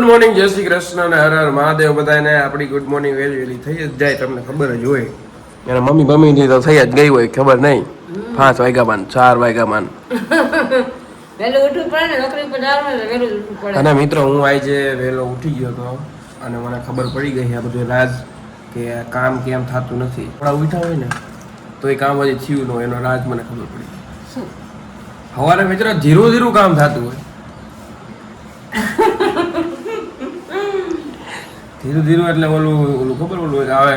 Good morning, જય શ્રી કૃષ્ણ અને હર હર મહાદેવ. બધાને આપણી ગુડ મોર્નિંગ વહેલી થઈ જ જાય, તમને ખબર જ હોય. અને મમ્મી બમ્મી તો થઈ જ ગઈ હોય, ખબર નહીં. 5 વાગ્યા માન 4 વાગ્યા માન વહેલું ઉઠવું પડે ને, નોકરી પર જવાનું ને વહેલું ઉઠવું પડે. અને મિત્રો હું આજે વહેલો ઉઠી ગયો હતો અને મને ખબર પડી ગઈ આ બધું રાજ કે કામ કેમ થતું નથી. થોડા ઉઠા હોય ને તો એ કામ હજી થયું ન હોય, એનો રાજ મને ખબર પડી ગઈ. સવારે મિત્રો ધીરું ધીરું કામ થતું હોય, ધીરું ધીરું એટલે ઓલું ખબર ઓલું આવે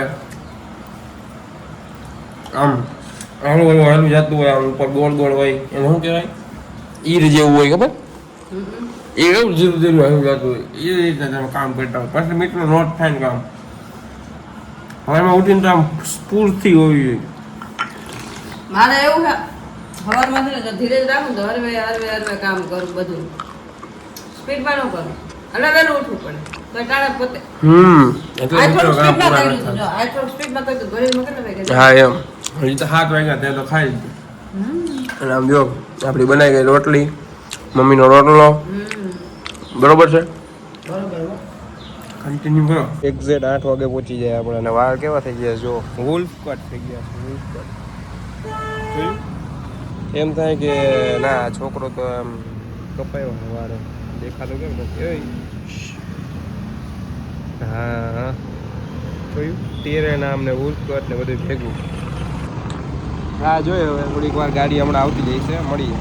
આમ આનું ઓલું હાલું જતું હોય, આમ ઉપર ગોળ ગોળ હોય, એને શું કહેવાય, ઈર જેવું હોય, ખબર એ એવું ધીરું ધીરું હાલું જતું હોય. એ રીતે તમે કામ કરતા હોય, પછી મિત્રો નોટ થાય ને કામ. હવે એમાં ઉઠીને તો આમ સ્ફૂર્તિ હોવી જોઈએ. મારે એવું છે, સવારમાં છે ને ધીરે જ રાખું તો હરવે હરવે હરવે કામ કરું, બધું સ્પીડમાં ન કરું, એટલે વહેલું ઉઠવું પડે. એટલે મિત્રો કામ પૂરા ન થાય. હા એમ હજી તો 7 વાગ્યા ત્યાં તો ખાઈ લીધું. અને આમ જો આપણી બનાવી ગઈ રોટલી, મમ્મીનો રોટલો, બરોબર છે, કન્ટિન્યુ કરો. એક્ઝેક્ટ 8 વાગે પહોંચી જાય આપણે. અને વાળ કેવા થઈ ગયા જો, વુલ્ફ કટ થઈ ગયા છે, વુલ્ફ કટ. એમ થાય કે ના છોકરો તો એમ કપાયો વાળ, દેખાતો કેમ નથી. હા જોયું, તેરે નામ ને વુલ્ફ કટ ને બધું ભેગું. હા જોયો, હવે થોડીક વાર ગાડી હમણાં આવતી જાય છે, મળીએ.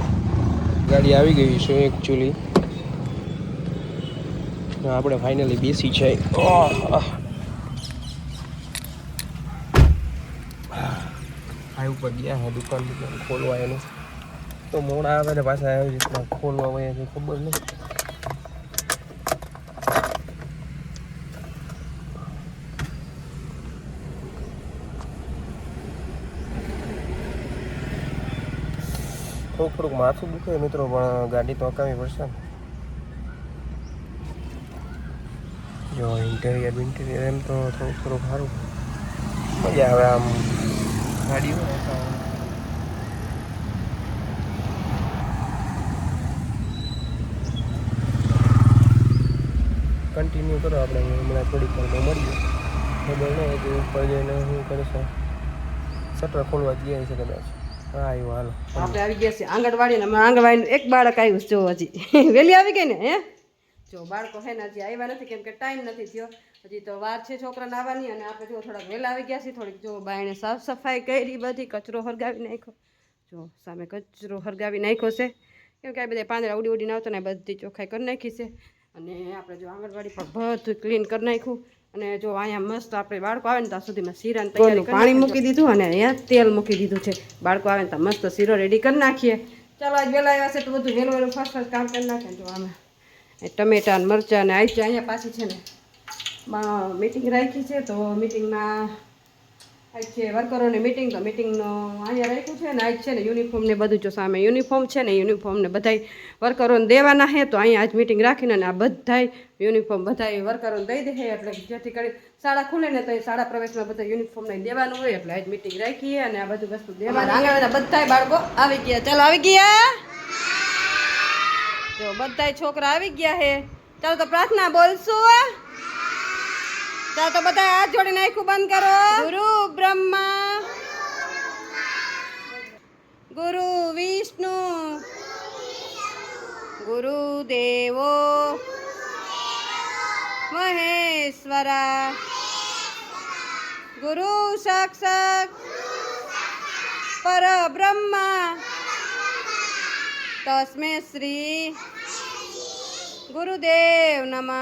ગાડી આવી ગઈ છે એકચ્યુઅલી, આપણે ફાઇનલી બેસી છે. આ ઉપર ગયા હા, દુકાન ખોલવા એનું તો મોડા આવે ને પાછા આવી રીતના ખોલવા હોય છે, ખબર નહીં. થોડુંક માથું દુખે મિત્રો, પણ ગાડી તો હકાવવી પડશે ને. જો ઇન્ટિરિયર એમ તો થોડુંક સારું, મજા આવે આમ ગાડી હોય. કન્ટિન્યુ કરો, આપણે હમણાં થોડીક વારમાં મળીએ. ખબર નહીં કે ઉપર જઈને શું કરશે, શટર ખોલવા ગયા છે કદાચ. હા આવ્યું, હાલો આપણે આવી ગયા છીએ આંગણવાડી ને. આંગણવાડી એક બાળક આવ્યું જો, હજી વહેલી આવી ગઈ ને. હે જો બાળકો હે ને હજી આવ્યા નથી, કેમ કે ટાઈમ નથી થયો, હજી તો વાર છે છોકરાને આવવાની. અને આપણે જો થોડાક વહેલા આવી ગયા છીએ. થોડીક જો બાયણે સાફ સફાઈ કરી, બધી કચરો હરગાવી નાખ્યો. જો સામે કચરો હરગાવી નાખ્યો છે, કેમ કે આ બધા પાંદડા ઉડી ઉડીને આવતા ને બધી ચોખ્ખાઈ કરી નાખી છે. અને આપણે જો આંગણવાડી પર બધું ક્લીન કરી નાખ્યું. અને જો અહીંયા મસ્ત આપણે બાળકો આવે ને ત્યાં સુધીમાં શીરાની તૈયારી, પાણી મૂકી દીધું અને અહીંયા તેલ મૂકી દીધું છે. બાળકો આવે ને ત્યાં મસ્ત શીરો રેડી કરી નાખીએ. ચાલો આજ વહેલા આવ્યા છે તો બધું વહેલું વહેલું ફાસ્ટ કામ કરી નાખે. જો આમાં ટમેટા ને મરચાં ને આવી છે. અહીંયા પાછી છે ને મીટિંગ રાખી છે, તો મીટિંગમાં આજ છે વર્કરોની મીટિંગ. તો મીટિંગનો અહીંયા રાખ્યું છે ને આજ છે ને યુનિફોર્મ ને બધું, જો સામે યુનિફોર્મ છે ને, યુનિફોર્મને બધાય વર્કરોને દેવાના છે. તો અહીંયા આજ મીટિંગ રાખીને અને આ બધાય યુનિફોર્મ બધાય વર્કરોને દઈ દે, એટલે જેથી કરી શાળા ખુલે ને તો એ શાળા પ્રવેશમાં બધા યુનિફોર્મ લઈને દેવાનું હોય. એટલે આજ મીટિંગ રાખીએ અને આ બધું વસ્તુ દેવાનું. આંગણવાડીના બધાય બાળકો આવી ગયા. ચાલો આવી ગયા, જો બધાય છોકરા આવી ગયા હે. ચાલો તો પ્રાર્થના બોલશું. ચાલો તો બધા હાથ જોડીને આખું બંધ કરો. ગુરુ બ્રહ્મા ગુરુ વિષ્ણુ ગુરુ દેવો મહેશ્વરા ગુરુ સાક્ષાત પરબ્રહ્મા તસ્મે શ્રી ગુરુદેવ નમઃ.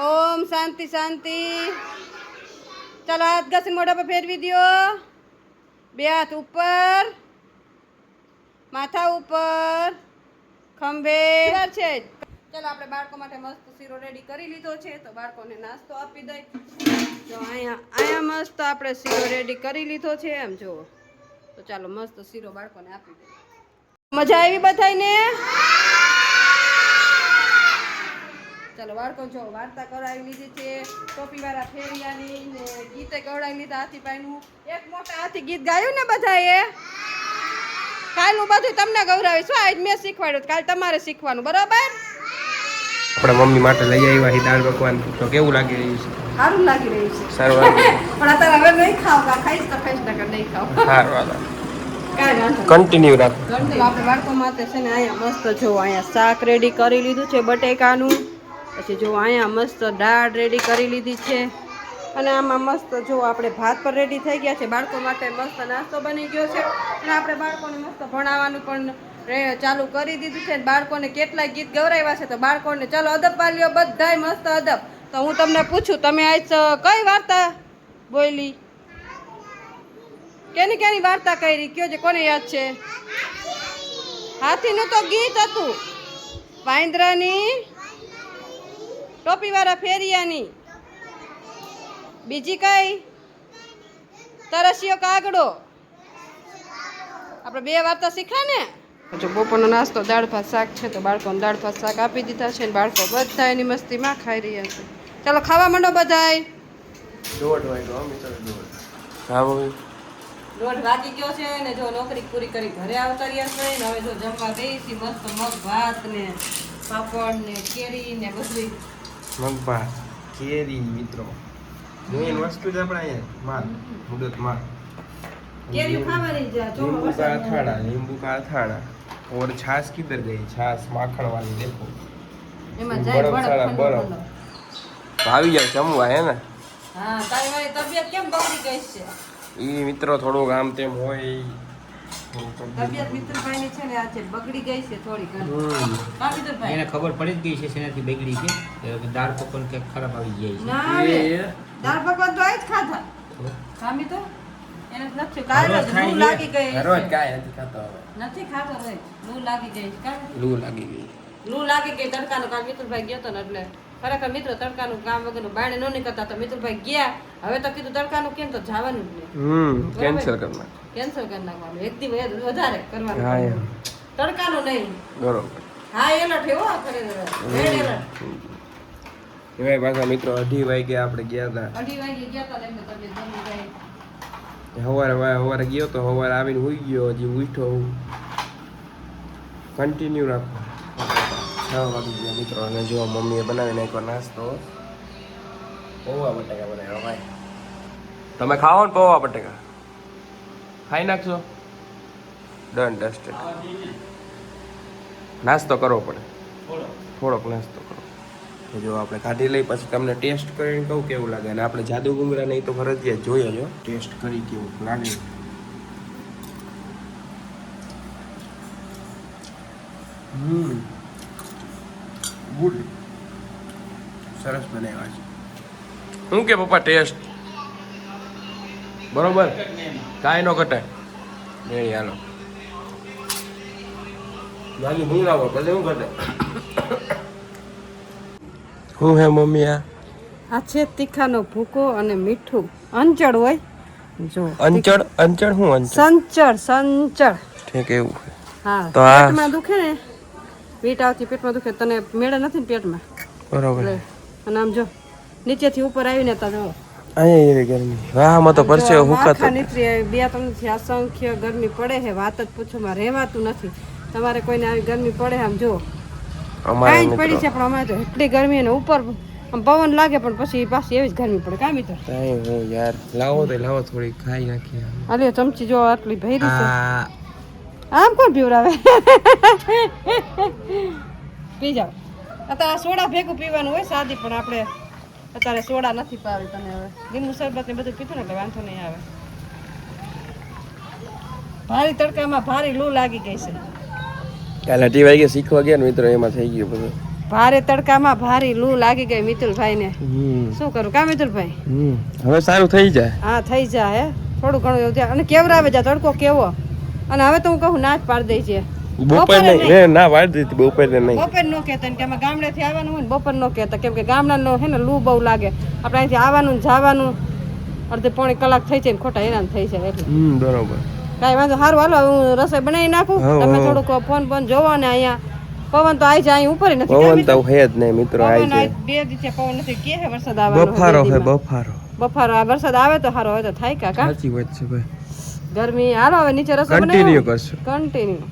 ઓમ શાંતિ શાંતિ. ચાલો હાથ ઘસી મોઢા પર ફેરવી દો. બે હાથ ઉપર, માથા ઉપર, ખંભે છે. ચાલો આપણે બાળકો માટે મસ્ત શીરો રેડી કરી લીધો છે, તો બાળકોને નાસ્તો આપી દઈ. જો અહીંયા મસ્ત આપણે શીરો રેડી કરી લીધો છે, એમ જુઓ. તો ચાલો મસ્ત શીરો બાળકોને આપી દઈ. મજા આવી બધાને? ચાલો બાળકો જો વાર્તા કરાવી લીધી છે, ટોપીવાળા ફેરિયાની ને ગીતે ગવડાવી લીધા. હાથીભાઈનું એક મોટા હાથી ગીત ગાયું ને બધાએ. કાલનું બધું તમને ગૌરાવીશું. આજ મેં શીખવાડ્યું, કાલ તમારે શીખવાનું, બરાબર? આપણા મમ્મી માટે લઈ આવ્યા છે દાળ પકવાન. તો કેવું લાગી રહ્યું છે? સારું લાગી રહ્યું છે. સારું લાગે પણ અત્યારે હવે નહીં ખાવ, ખાઈશ તો ખાઈશ, નકર નહીં ખાવ. સારું હાલો કાંઈ વાંધો નહીં. કન્ટિન્યુ રાખો. આપણે બાળકો માટે છે ને અહીંયા મસ્ત જો અહીંયા શાક રેડી કરી લીધું છે બટેકાનું. પછી જો અહીંયા મસ્ત દાળ રેડી કરી લીધી છે. અને આમાં મસ્ત જો આપણે ભાત પર રેડી થઈ ગયા છે. બાળકો માટે મસ્ત નાસ્તો બની ગયો છે. અને આપણે બાળકોને મસ્ત ભણાવવાનું પણ ચાલુ કરી દીધું છે. બાળકોને કેટલાય ગીત ગવરાવ્યા છે. તો બાળકોને ચાલો અદબ વાલીઓ બધાય મસ્ત અદબ. તો હું તમને પૂછું, તમે આજ કઈ વાર્તા બોલી? કેની વાર્તા કરી? કયો છે, કોને યાદ છે? હાથીનું તો ગીત હતું, વાંદરાની ટોપીવાળા ફેરિયાની. બીજી કઈ? તરસ્યો કાગડો. આપણે 2 વાર્તા શીખ્યા ને. જો બપોરનો નાસ્તો દાળ ભાત શાક છે. તો બાળકોને દાળ ભાત શાક આપી દીધા છે. ને બાળકો બધા એની મસ્તીમાં ખાઈ રહ્યા છે. ચાલો ખાવા માંડો બધાય. હા મમ્મી. 1:30 વાગી ગયો છે ને જો નોકરી પૂરી કરી ઘરે આવતા રહ્યા છે. ને હવે જો જમવા બેસી મસ્ત મગ ભાત ને પાપડ ને કેરી ને બધું. મગભાત કેરી મિત્રો મેન વસ્તુ જ આપણે અહીંયા માલ મુદત માલ કેરી ખાવાની છે. જો नींबू का अथाड़ा, नींबू का अथाड़ा और छाछ किधर गई? छाछ माखण वाली देखो. એમાં જાય बर्फ सारा બરફ बर्फ. આવી જાવ જમવા હે ને. હા, તારી મારી તબિયત કેમ બગડી ગઈ છે? ઈ મિત્રો થોડુંક આમ તેમ હોય. તબિયત મિત્રભાઈની છે ને આજે બગડી ગઈ છે થોડી ઘણી. હા મિત્રભાઈ, એને ખબર પડી જ ગઈ છે શેનાથી બગડી છે કે દાળ પકવાન કે ખરાબ આવી જાય છે. ના આવે. દાળ પકવાન તો આજ ખાધા. હા મિત્ર, એને નથી કાલે જ લૂ લાગી ગઈ છે. રોજ કાંઈ નથી ખાતો હવે. નથી ખાતો રે. લૂ લાગી ગઈ છે. કાલે લૂ લાગી ગઈ. લૂ લાગી ગઈ તડકાનું. કાલ મિત્રભાઈ ગયો તો ને એટલે ખરેખર મિત્રો તડકાનું કામ વગરનું બાયણે ન નીકળતા. તો મિત્રભાઈ ગયા. હવે તો કીધું તડકાનું કેમ તો જવાનું જ નહીં. કેન્સલ કરના. કેન્સલ કરી નાખવાનું. એક દી વધારે કરવાનું. હા એમ તડકાનું નહીં. બરોબર. હા એલર્ટ એવો ખરેખર રેડ એલર્ટ. એમાં પાછા મિત્રો 2:30 વાગે આપણે ગયા હતા. 2:30 વાગે ગયા હતા એટલે તબિયત બની ગઈ. સવારે ગયો તો સવારે આવીને હુઈ ગયો. હજી ઉઠ્યો હું. કન્ટિન્યુ રાખો. 6 વાગી ગયા મિત્રો. અને જો મમ્મીએ બનાવી નાખ્યો નાસ્તો. પૌવા બટાકા બનાવ્યા ભાઈ. તમે ખાઓ ને પૌવા બટાકા? ખાઈ નાખશો? ડન ડસ્ટેડ. નાસ્તો કરવો પડે. થોડોક નાસ્તો કરો. તો જો આપણે કાઢી લઈ પછી તમને ટેસ્ટ કરીને કહું કેવું લાગે. અને આપણે જાદુ ઘૂંઘરા નહીં તો ફરજિયાત જોઈએ જો ટેસ્ટ કરી કેવું લાગે. ગુડ. સરસ બનાવ્યા છે. શું કે પપ્પા ટેસ્ટ બરોબર? કાંઈ નો ઘટે. નહીં હાલો જાદુ ઘૂંઘરાવો પછી શું ઘટે? શું હે મમ્મી આ છે તીખાનો ભૂકો અને મીઠું અંચળ હોય જો. અંચળ અંચળ શું અંચળ? સંચળ ઠીક એવું. હા તો આ પેટમાં દુખે ને, પીટ આવતી પેટમાં દુખે, તને મેળે નથી ને પેટમાં બરોબર. એટલે અને આમ જો નીચેથી ઉપર આવીને તા જો અહીંયા એવી ગરમી. વાહમાં તો પરસેવો હુકાતો. નીકળી 2-3 થી અસંખ્ય ગરમી પડે છે. વાત જ પૂછો માં રહેવાતું નથી. તમારે કોઈને આવી ગરમી પડે આમ જો અમારે કાંઈ જ પડી છે પણ અમારે તો એટલી ગરમી ને ઉપર આમ પવન લાગે પણ પછી પાછી એવી જ ગરમી પડે. કાં મિત્ર? કાંઈ હું યાર લાવો તો લાવો થોડી ખાઈ નાખીએ. અરે ચમચી જો આટલી ભરી છે. આ આમ કોણ પીવડાવે? પી જાવ. અત્યારે સોડા ભેગું પીવાનું હોય સાદી, પણ આપણે અત્યારે સોડા નથી પાવી. તને હવે લીંબુ શરબત ને બધું પીતું ને એટલે વાંધો નહીં આવે. ભારી તડકામાં ભારી લૂ લાગી ગઈ છે. કાલે 2 વાગે શીખવા ગયા ને મિત્રો એમાં થઈ ગયું બધું. ભારે તડકામાં ભારી લૂ લાગી ગઈ મિતુલભાઈ ને. શું કરું કા મિતુલભાઈ? હવે સારું થઈ જાય. હા થઈ જાય થોડું ઘણું એવું થાય. અને કેવરાવે જા તડકો કેવો. અને હવે તો હું કહું ના જ પાડી દઈ છે. બપોર નહીં ના વાળી દીધી. બપોર નહીં. બપોર નો કહેતા કે અમે ગામડેથી આવવાનું હોય ને બપોર નો કહેતા, કેમ કે ગામડાનો હે ને લૂ બહુ લાગે. આપણે અહીંથી આવવાનું ને જવાનું અડધી પોણી કલાક થઈ જાય ને ખોટા હેરાન થઈ જાય એટલે. બરોબર. કાંઈ વાંધો. સારું હાલો હું રસોઈ બનાવી નાખું. તમે થોડુંક ફોન જોવો ને. અહીંયા પવન તો આવી જાય, અહીં ઉપર નથી. પવન તો હે જ નહીં મિત્રો. આવી જાય 2 દિવસે પવન નથી. કે હે વરસાદ આવવાનો? બફારો હે બફારો. બફારો. આ વરસાદ આવે તો સારો, હવે તો થાય કાકા સાચી વાત છે ભાઈ. ગરમી. હાલો હવે નીચે રસોઈ કન્ટિન્યુ કરશું. કન્ટિન્યુ.